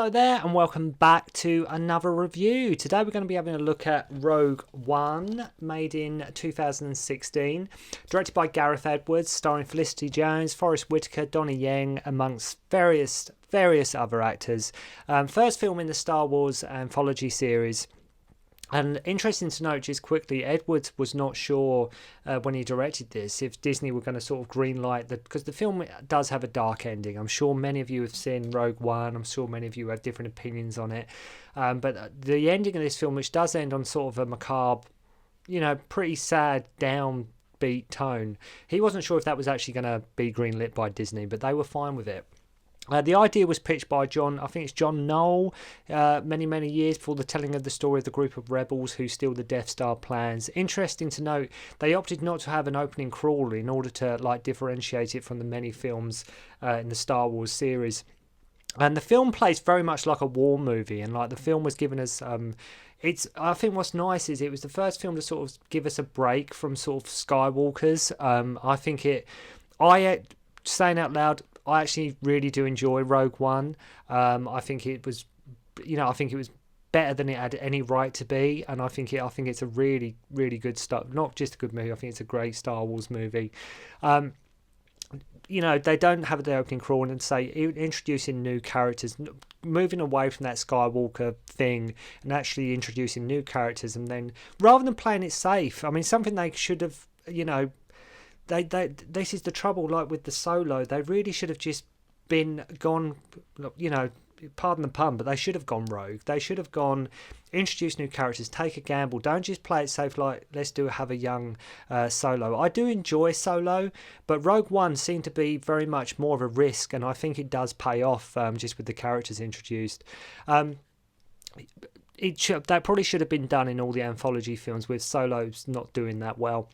Hello there and welcome back to another review. Today we're going to be having a look at Rogue One, made in 2016, directed by Gareth Edwards, starring Felicity Jones, Forrest Whitaker, Donnie Yen, amongst various other actors. First film in the Star Wars anthology series. And interesting to note, just quickly, Edwards was not sure when he directed this if Disney were going to sort of greenlight because the film does have a dark ending. I'm sure many of you have seen Rogue One. I'm sure many of you have different opinions on it. But the ending of this film, which does end on sort of a macabre, pretty sad, downbeat tone, he wasn't sure if that was actually going to be greenlit by Disney, but they were fine with it. The idea was pitched by John Knoll, many years before the telling of the story of the group of rebels who steal the Death Star plans. Interesting to note, they opted not to have an opening crawl in order to differentiate it from the many films in the Star Wars series. And the film plays very much like a war movie, and the film was given us. I think what's nice is it was the first film to sort of give us a break from sort of Skywalkers. Saying out loud, I actually really do enjoy Rogue One. I think it was better than it had any right to be, and I think it's a really good stuff. Not just a good movie. I think it's a great Star Wars movie. They don't have the opening crawl and say introducing new characters, moving away from that Skywalker thing and actually introducing new characters, and then rather than playing it safe, I mean, something they should have, this is the trouble, with the Solo, they really should have just gone, pardon the pun, but they should have gone rogue. They should have introduce new characters, take a gamble. Don't just play it safe let's have a young Solo. I do enjoy Solo, but Rogue One seemed to be very much more of a risk, and I think it does pay off just with the characters introduced. That probably should have been done in all the anthology films, with Solo's not doing that well.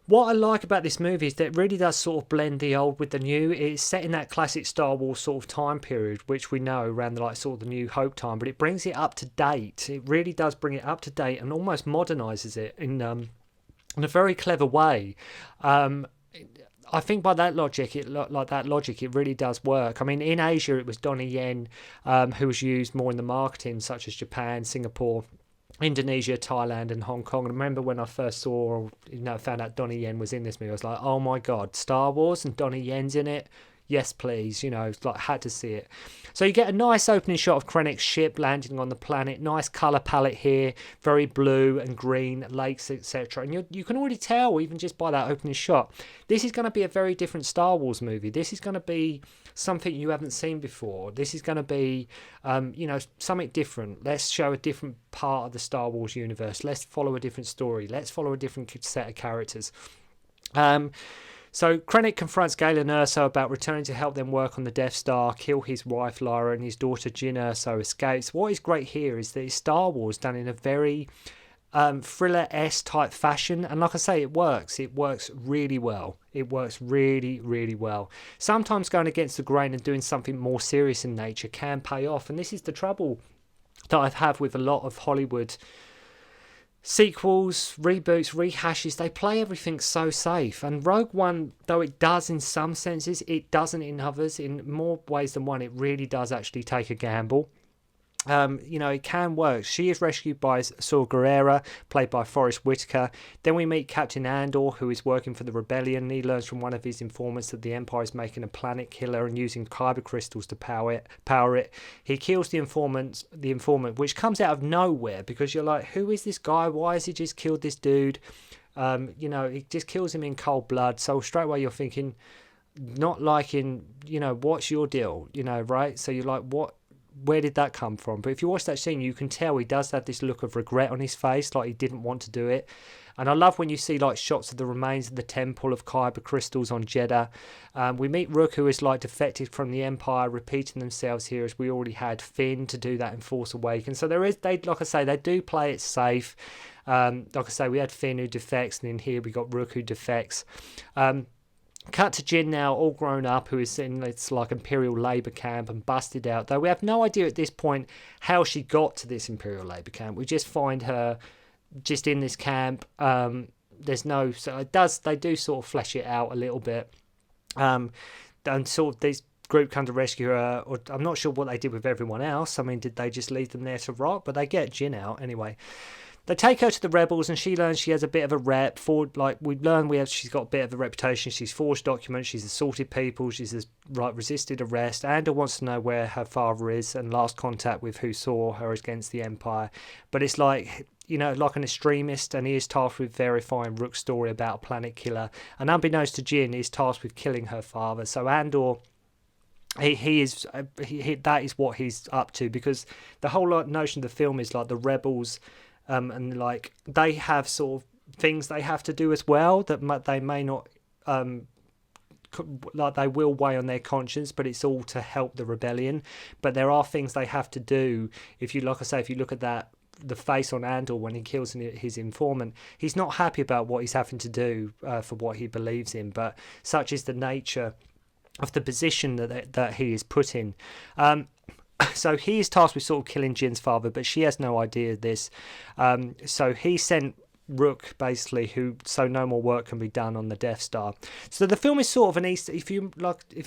What I like about this movie is that it really does sort of blend the old with the new. It's set in that classic Star Wars sort of time period, which we know around the the New Hope time, but it brings it up to date. It really does bring it up to date and almost modernises it in a very clever way. I think by that logic, it really does work. I mean, in Asia, it was Donnie Yen who was used more in the marketing, such as Japan, Singapore, Indonesia, Thailand, and Hong Kong. And I remember when I first found out Donnie Yen was in this movie, I was like, oh my god, Star Wars and Donnie Yen's in it? Yes, please. Had to see it. So you get a nice opening shot of Krennic's ship landing on the planet. Nice colour palette here, very blue and green, lakes, etc. And you can already tell, even just by that opening shot, this is going to be a very different Star Wars movie. This is going to be something you haven't seen before. This is going to be, something different. Let's show a different part of the Star Wars universe. Let's follow a different story. Let's follow a different set of characters. So Krennic confronts Galen Erso about returning to help them work on the Death Star, kill his wife Lara, and his daughter Jyn Erso escapes. What is great here is that it's Star Wars done in a very thriller-esque type fashion, and like I say, it works. It works really well. It works really well. Sometimes going against the grain and doing something more serious in nature can pay off, and this is the trouble that I've had with a lot of Hollywood sequels, reboots, rehashes. They play everything so safe, and Rogue One, though it does in some senses, it doesn't in others. In more ways than one, it really does actually take a gamble. It can work. She is rescued by Saw Gerrera, played by Forrest Whitaker. Then we meet Captain Andor, who is working for the rebellion. He learns from one of his informants that the Empire is making a planet killer and using kyber crystals to power it. He kills the informant, which comes out of nowhere, because you're like, who is this guy? Why has he just killed this dude? He just kills him in cold blood. So straight away you're thinking, not liking, what's your deal? Right? So you're like, what? Where did that come from? But if you watch that scene, you can tell he does have this look of regret on his face, like he didn't want to do it. And I love when you see shots of the remains of the temple of kyber crystals on Jeddah. We meet Rook, who is defected from the Empire, repeating themselves here, as we already had Finn to do that in Force Awakens. So they do play it safe. We had Finn who defects, and then here we got Rook who defects. Cut to Jyn now, all grown up, who is in this Imperial Labour camp and busted out. Though we have no idea at this point how she got to this Imperial Labour camp. We just find her just in this camp. There's no, so they do sort of flesh it out a little bit. And sort of these group come to rescue her, or I'm not sure what they did with everyone else. I mean, did they just leave them there to rot? But they get Jin out anyway. They take her to the rebels, and she learns she has a bit of a rep. She's got a bit of a reputation. She's forged documents. She's assaulted people. She's resisted arrest. Andor wants to know where her father is and last contact with who saw her against the Empire. But it's like, like an extremist, and he is tasked with verifying Rook's story about a planet killer. And unbeknownst to Jin, he's tasked with killing her father. So Andor, that is what he's up to, because the whole notion of the film is like the rebels. And like they have sort of things they have to do as well that they may not, like they will weigh on their conscience, but it's all to help the rebellion. But there are things they have to do. If you look at that, the face on Andor when he kills his informant, he's not happy about what he's having to do for what he believes in. But such is the nature of the position that he is put in. So he is tasked with sort of killing Jin's father, but she has no idea of this. So he sent Rook, basically, so no more work can be done on the Death Star. So the film is sort of an Eastern. If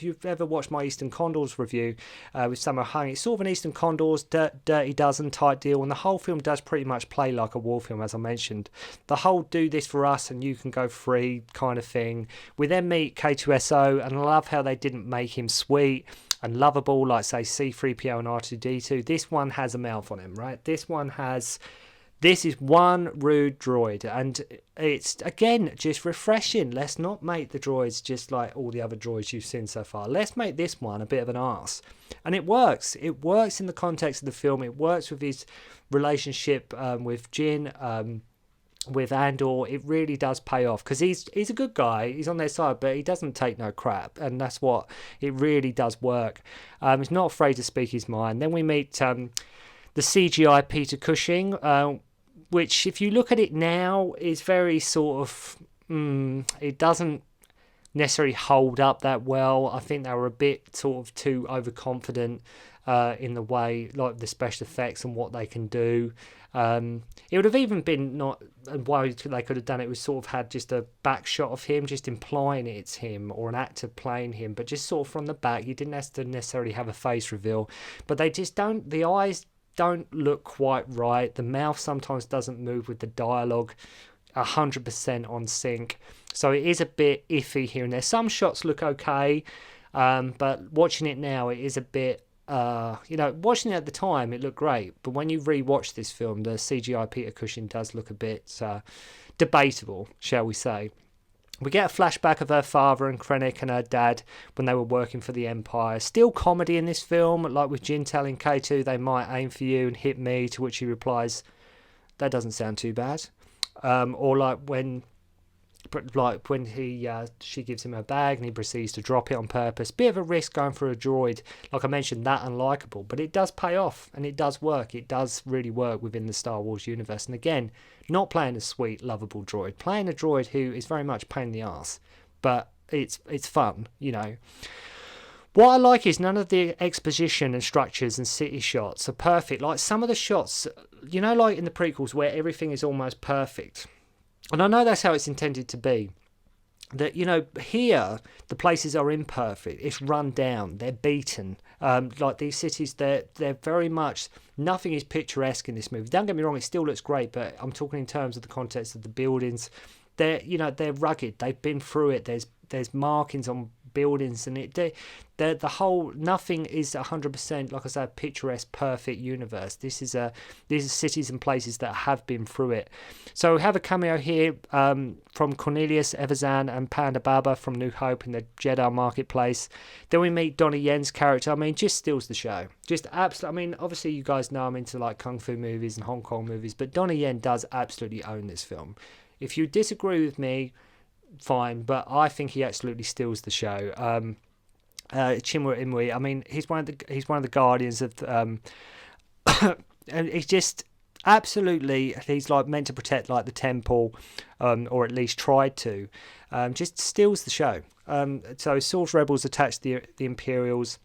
you've ever watched my Eastern Condors review with Sammo Hung, it's sort of an Eastern Condors Dirty Dozen type deal, and the whole film does pretty much play like a war film, as I mentioned. The whole do this for us and you can go free kind of thing. We then meet K2SO, and I love how they didn't make him sweet and lovable like, say, C-3PO and R2-D2. This one has a mouth on him, right? This is one rude droid, and it's, again, just refreshing. Let's not make the droids just like all the other droids you've seen so far. Let's make this one a bit of an arse. And it works. It works in the context of the film. It works with his relationship with Jin, with Andor. It really does pay off, because he's a good guy. He's on their side, but he doesn't take no crap, and that's what it really does work. He's not afraid to speak his mind. Then we meet the CGI Peter Cushing, which, if you look at it now, is very sort of it doesn't necessarily hold up that well. I think they were a bit sort of too overconfident in the way, like the special effects and what they can do. It would have even been not, and why they could have done it was sort of had just a back shot of him, just implying it's him, or an actor playing him, but just sort of from the back. You didn't have to necessarily have a face reveal, but they just don't, the eyes don't look quite right. The mouth sometimes doesn't move with the dialogue 100% on sync, so it is a bit iffy here and there. Some shots look okay, but watching it now, it is a bit watching it at the time, it looked great, but when you re-watch this film, the CGI Peter Cushing does look a bit debatable, shall we say. We get a flashback of her father and Krennic and her dad when they were working for the Empire. Still comedy in this film, like with Jin telling K2 they might aim for you and hit me, to which he replies, that doesn't sound too bad. Or like when she gives him her bag and he proceeds to drop it on purpose. Bit of a risk going for a droid, like I mentioned, that unlikable, but it does pay off and it does work. It does really work within the Star Wars universe. And again, not playing a sweet, lovable droid, playing a droid who is very much a pain in the arse, but it's fun, What I like is none of the exposition and structures and city shots are perfect. Like some of the shots, like in the prequels where everything is almost perfect. And I know that's how it's intended to be. That, here, the places are imperfect. It's run down. They're beaten. Like these cities, they're very much, nothing is picturesque in this movie. Don't get me wrong, it still looks great, but I'm talking in terms of the context of the buildings. They're rugged. They've been through it. There's markings on buildings, and the whole, nothing is 100%, like I said, picturesque, perfect universe. These are cities and places that have been through it. So we have a cameo here from Cornelius Evazan and Panda Baba from New Hope in the Jeddah marketplace. Then we meet Donnie Yen's character. I mean, just steals the show. Just absolutely. I mean, obviously you guys know I'm into like kung fu movies and Hong Kong movies, but Donnie Yen does absolutely own this film. If you disagree with me, fine, but I think he absolutely steals the show. Chinwe Imwe, I mean, he's one of the guardians of, and he's just absolutely, he's like meant to protect like the temple, or at least tried to, just steals the show. So Saul's rebels attached the Imperials.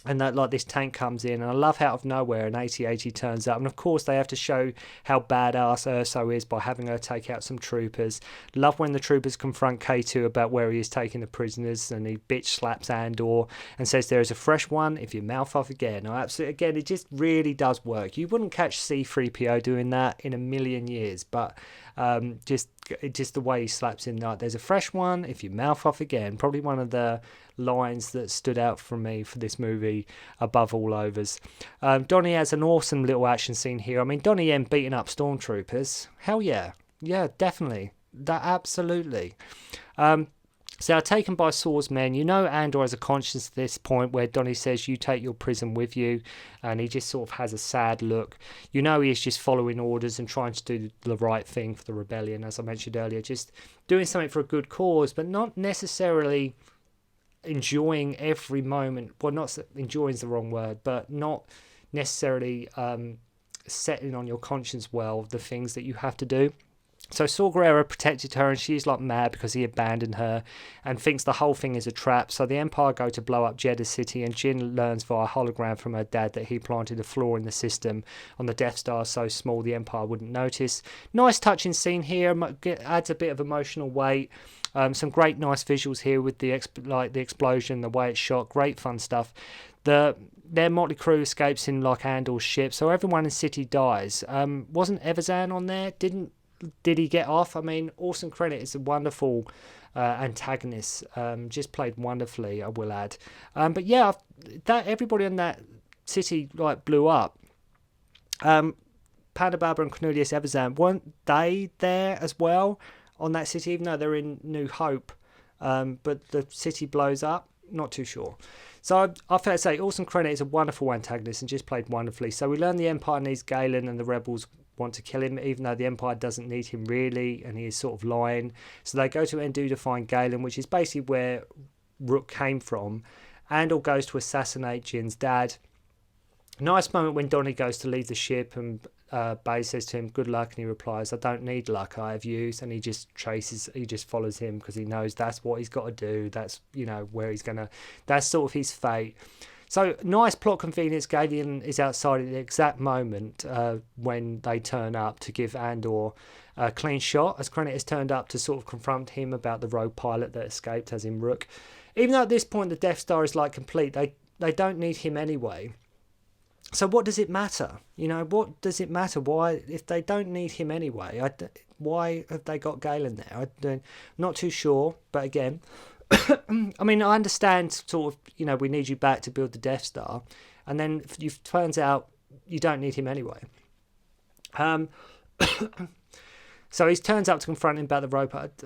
and that like this tank comes in, and I love how out of nowhere an AT-AT turns up, and of course they have to show how badass Urso is by having her take out some troopers. Love when the troopers confront K2 about where he is taking the prisoners, and he bitch slaps Andor and says there is a fresh one if you mouth off again. Oh, absolutely, again, it just really does work. You wouldn't catch C-3PO doing that in a million years, but just the way he slaps in that, there's a fresh one if you mouth off again. Probably one of the lines that stood out for me for this movie above all others. Donnie has an awesome little action scene here. I mean, Donnie Yen beating up stormtroopers, hell yeah, definitely, that absolutely. So taken by Saw's men, you know Andor has a conscience at this point where Donnie says you take your prison with you, and he just sort of has a sad look. You know he is just following orders and trying to do the right thing for the rebellion, as I mentioned earlier, just doing something for a good cause, but not necessarily enjoying every moment. Well, not enjoying is the wrong word, but not necessarily setting on your conscience well the things that you have to do. So Saw Gerrera protected her, and she's like mad because he abandoned her and thinks the whole thing is a trap. So the Empire go to blow up Jeddah City, and Jyn learns via hologram from her dad that he planted a flaw in the system on the Death Star so small the Empire wouldn't notice. Nice touching scene here, adds a bit of emotional weight. Some great nice visuals here with the explosion, the way it's shot, great fun stuff. Their motley crew escapes in like Andor's ship, so everyone in city dies. Wasn't Evazan on there? Did he get off? I mean, Orson Krennic is a wonderful antagonist, just played wonderfully, I will add. But yeah, that everybody in that city like blew up. Panda Baba and Cornelius Evazan, weren't they there as well on that city, even though they're in New Hope? But the city blows up, not too sure. So I fair to say, Orson Krennic is a wonderful antagonist and just played wonderfully. So we learn the Empire needs Galen and the rebels want to kill him, even though the Empire doesn't need him really, and he is sort of lying. So they go to Endu to find Galen, which is basically where Rook came from. Andor goes to assassinate Jin's dad. Nice moment when Donnie goes to leave the ship, and Bay says to him, "Good luck," and he replies, "I don't need luck, I have yous." And he just follows him because he knows that's what he's got to do. That's, where he's gonna. That's sort of his fate. So nice plot convenience. Galen is outside at the exact moment when they turn up to give Andor a clean shot, as Krennic has turned up to sort of confront him about the rogue pilot that escaped, as in Rook. Even though at this point the Death Star is like complete, they don't need him anyway. So what does it matter? What does it matter? Why, if they don't need him anyway, why have they got Galen there? I'm not too sure, but again, I mean, I understand sort of, we need you back to build the Death Star, and then it turns out you don't need him anyway. So he turns up to confront him about the robot.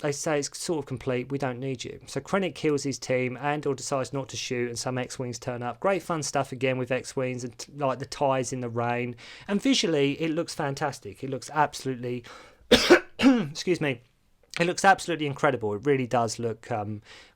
They say it's sort of complete, we don't need you. So Krennic kills his team, Andor decides not to shoot, and some X-Wings turn up. Great fun stuff again with X-Wings, and like the ties in the rain. And visually, it looks fantastic. It looks absolutely... excuse me. It looks absolutely incredible. It really does look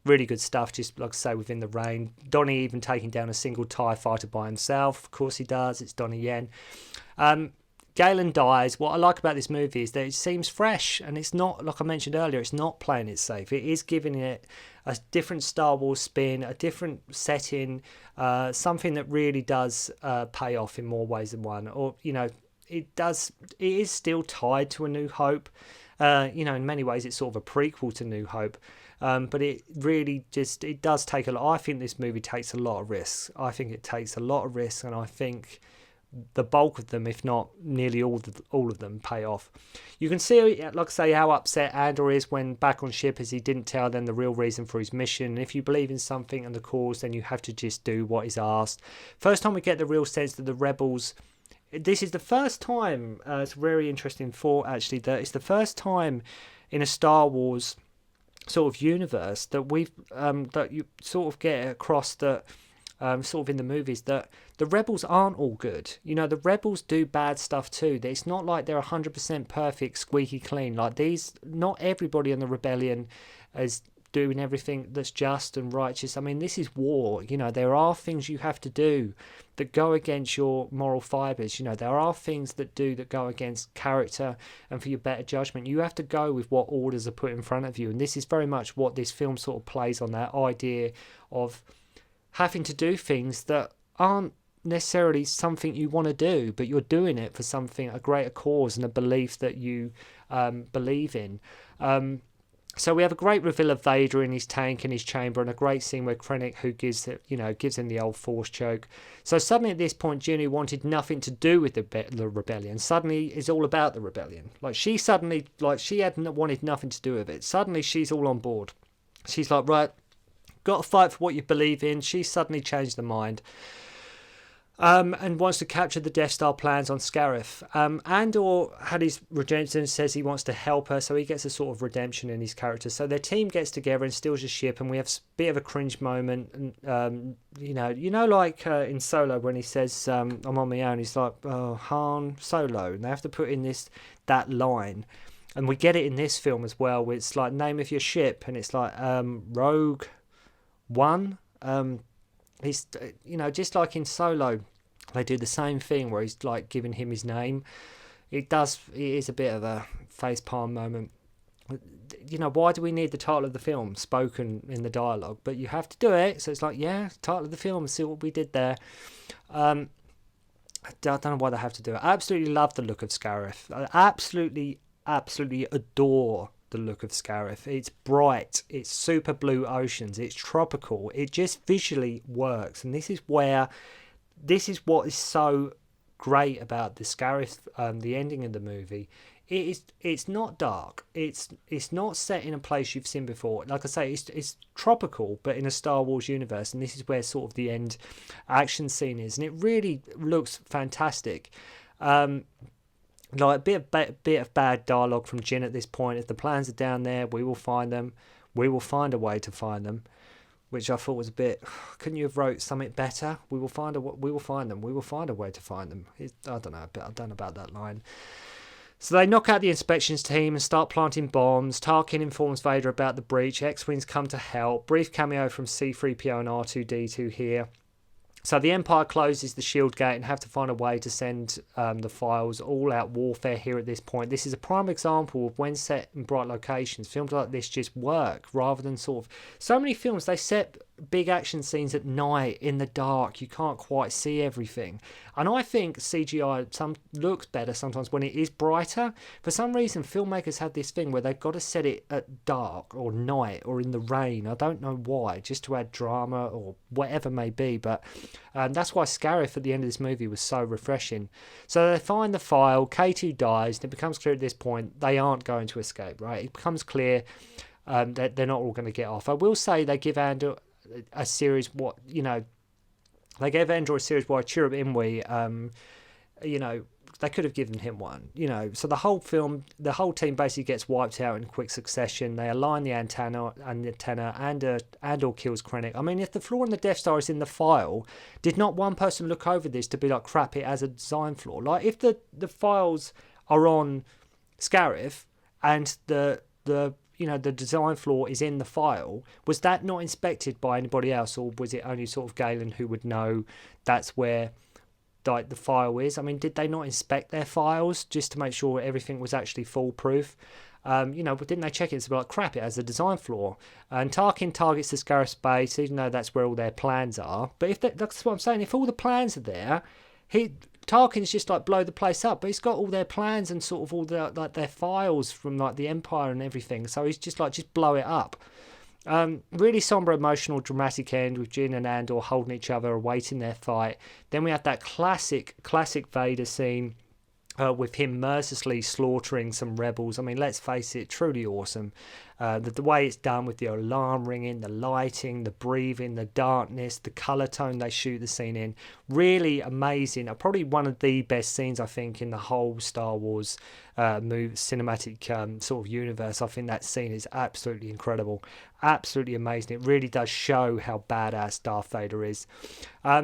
really good stuff, just like I say, within the rain. Donnie even taking down a single TIE fighter by himself. Of course he does. It's Donnie Yen. Galen dies. What I like about this movie is that it seems fresh, and it's not, like I mentioned earlier, it's not playing it safe. It is giving it a different Star Wars spin, a different setting, something that really does pay off in more ways than one. Or, it is still tied to A New Hope. In many ways it's sort of a prequel to New Hope, but it really it does take a lot. I think this movie takes a lot of risks. I think it takes a lot of risks, and I think the bulk of them, if not nearly all of them, pay off. You can see, like I say, how upset Andor is when back on ship, as he didn't tell them the real reason for his mission. And if you believe in something and the cause, then you have to just do what is asked. First time we get the real sense that the rebels... This is the first time, it's a very interesting thought actually, that it's the first time in a Star Wars sort of universe that that you sort of get across that, sort of in the movies, that the rebels aren't all good. The rebels do bad stuff too. It's not like they're 100% perfect, squeaky clean. Like not everybody in the rebellion is doing everything that's just and righteous. I mean, this is war. There are things you have to do that go against your moral fibres. There are things that go against character and for your better judgment. You have to go with what orders are put in front of you. And this is very much what this film sort of plays on, that idea of having to do things that aren't necessarily something you want to do, but you're doing it for something, a greater cause and a belief that you believe in. So we have a great reveal of Vader in his tank in his chamber, and a great scene where Krennic, who gives him the old force choke. So suddenly at this point, Ginny wanted nothing to do with the rebellion. Suddenly it's all about the rebellion. She hadn't wanted nothing to do with it. Suddenly she's all on board. She's like, right, got to fight for what you believe in. She's suddenly changed her mind. And wants to capture the Death Star plans on Scarif. Andor had his redemption, says he wants to help her, so he gets a sort of redemption in his character. So their team gets together and steals the ship, and we have a bit of a cringe moment. And, like in Solo when he says, I'm on my own, he's like, oh, Han Solo. And they have to put in that line. And we get it in this film as well, where it's like, name of your ship, and it's like, Rogue One. He's, just like in Solo, they do the same thing where he's like giving him his name. It is a bit of a facepalm moment. Why do we need the title of the film spoken in the dialogue? But you have to do it, so it's like, yeah, title of the film, see what we did there. I don't know why they have to do it. I absolutely love the look of Scarif. I absolutely adore the look of Scarif. It's bright, it's super blue oceans, it's tropical, it just visually works. And this is what is so great about the Scarif, the ending of the movie. It's not dark, it's not set in a place you've seen before. Like I say, it's tropical but in a Star Wars universe, and this is where sort of the end action scene is, and it really looks fantastic. Like a bit of bad dialogue from Jyn at this point. If the plans are down there, we will find them. We will find a way to find them, which I thought was a bit. Couldn't you have wrote something better? We will find them. We will find a way to find them. I don't know about that line. So they knock out the inspections team and start planting bombs. Tarkin informs Vader about the breach. X-Wings come to help. Brief cameo from C-3PO and R2-D2 here. So the Empire closes the shield gate and have to find a way to send the files. All-out warfare here at this point. This is a prime example of when set in bright locations, films like this just work rather than sort of... So many films, they set big action scenes at night, in the dark. You can't quite see everything. And I think CGI looks better sometimes when it is brighter. For some reason, filmmakers have this thing where they've got to set it at dark or night or in the rain. I don't know why, just to add drama or whatever may be. But that's why Scarif at the end of this movie was so refreshing. So they find the file, K2 dies, and it becomes clear at this point they aren't going to escape, right? It becomes clear that they're not all going to get off. I will say they give Andor a series, they gave Andor a series where Chirrut Imwe, they could have given him one, so the whole team basically gets wiped out in quick succession. They align the antenna, and Andor kills Krennic. I mean, if the flaw in the Death Star is in the file, did not one person look over this to be like, crap, it has a design flaw? Like, if the files are on Scarif and the design flaw is in the file, was that not inspected by anybody else, or was it only sort of Galen who would know that's where the file is? I mean, did they not inspect their files just to make sure everything was actually foolproof? But didn't they check it? It's like, crap, it has a design flaw. And Tarkin targets the Scarif space, even though that's where all their plans are. But that's what I'm saying, if all the plans are there, Tarkin's just like blow the place up, but he's got all their plans and sort of all their files from like the Empire and everything. So he's just blow it up. Really somber, emotional, dramatic end with Jyn and Andor holding each other, awaiting their fight. Then we have that classic Vader scene with him mercilessly slaughtering some rebels. I mean, let's face it, truly awesome. The way it's done with the alarm ringing, the lighting, the breathing, the darkness, the colour tone they shoot the scene in. Really amazing. Probably one of the best scenes, I think, in the whole Star Wars cinematic sort of universe. I think that scene is absolutely incredible. Absolutely amazing. It really does show how badass Darth Vader is.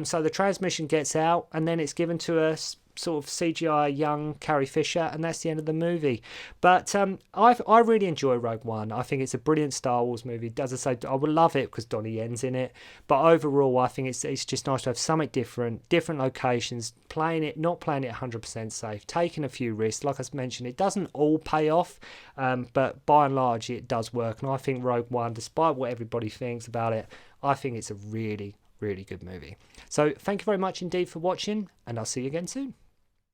So the transmission gets out, and then it's given to us sort of CGI young Carrie Fisher, and that's the end of the movie. But I really enjoy Rogue One. I think it's a brilliant Star Wars movie. As I say, I would love it because Donnie Yen's in it, but overall I think it's just nice to have something different locations, not playing it 100% safe, taking a few risks. Like I mentioned, it doesn't all pay off, but by and large it does work, and I think Rogue One, despite what everybody thinks about it, I think it's a really, really good movie. So thank you very much indeed for watching, and I'll see you again soon.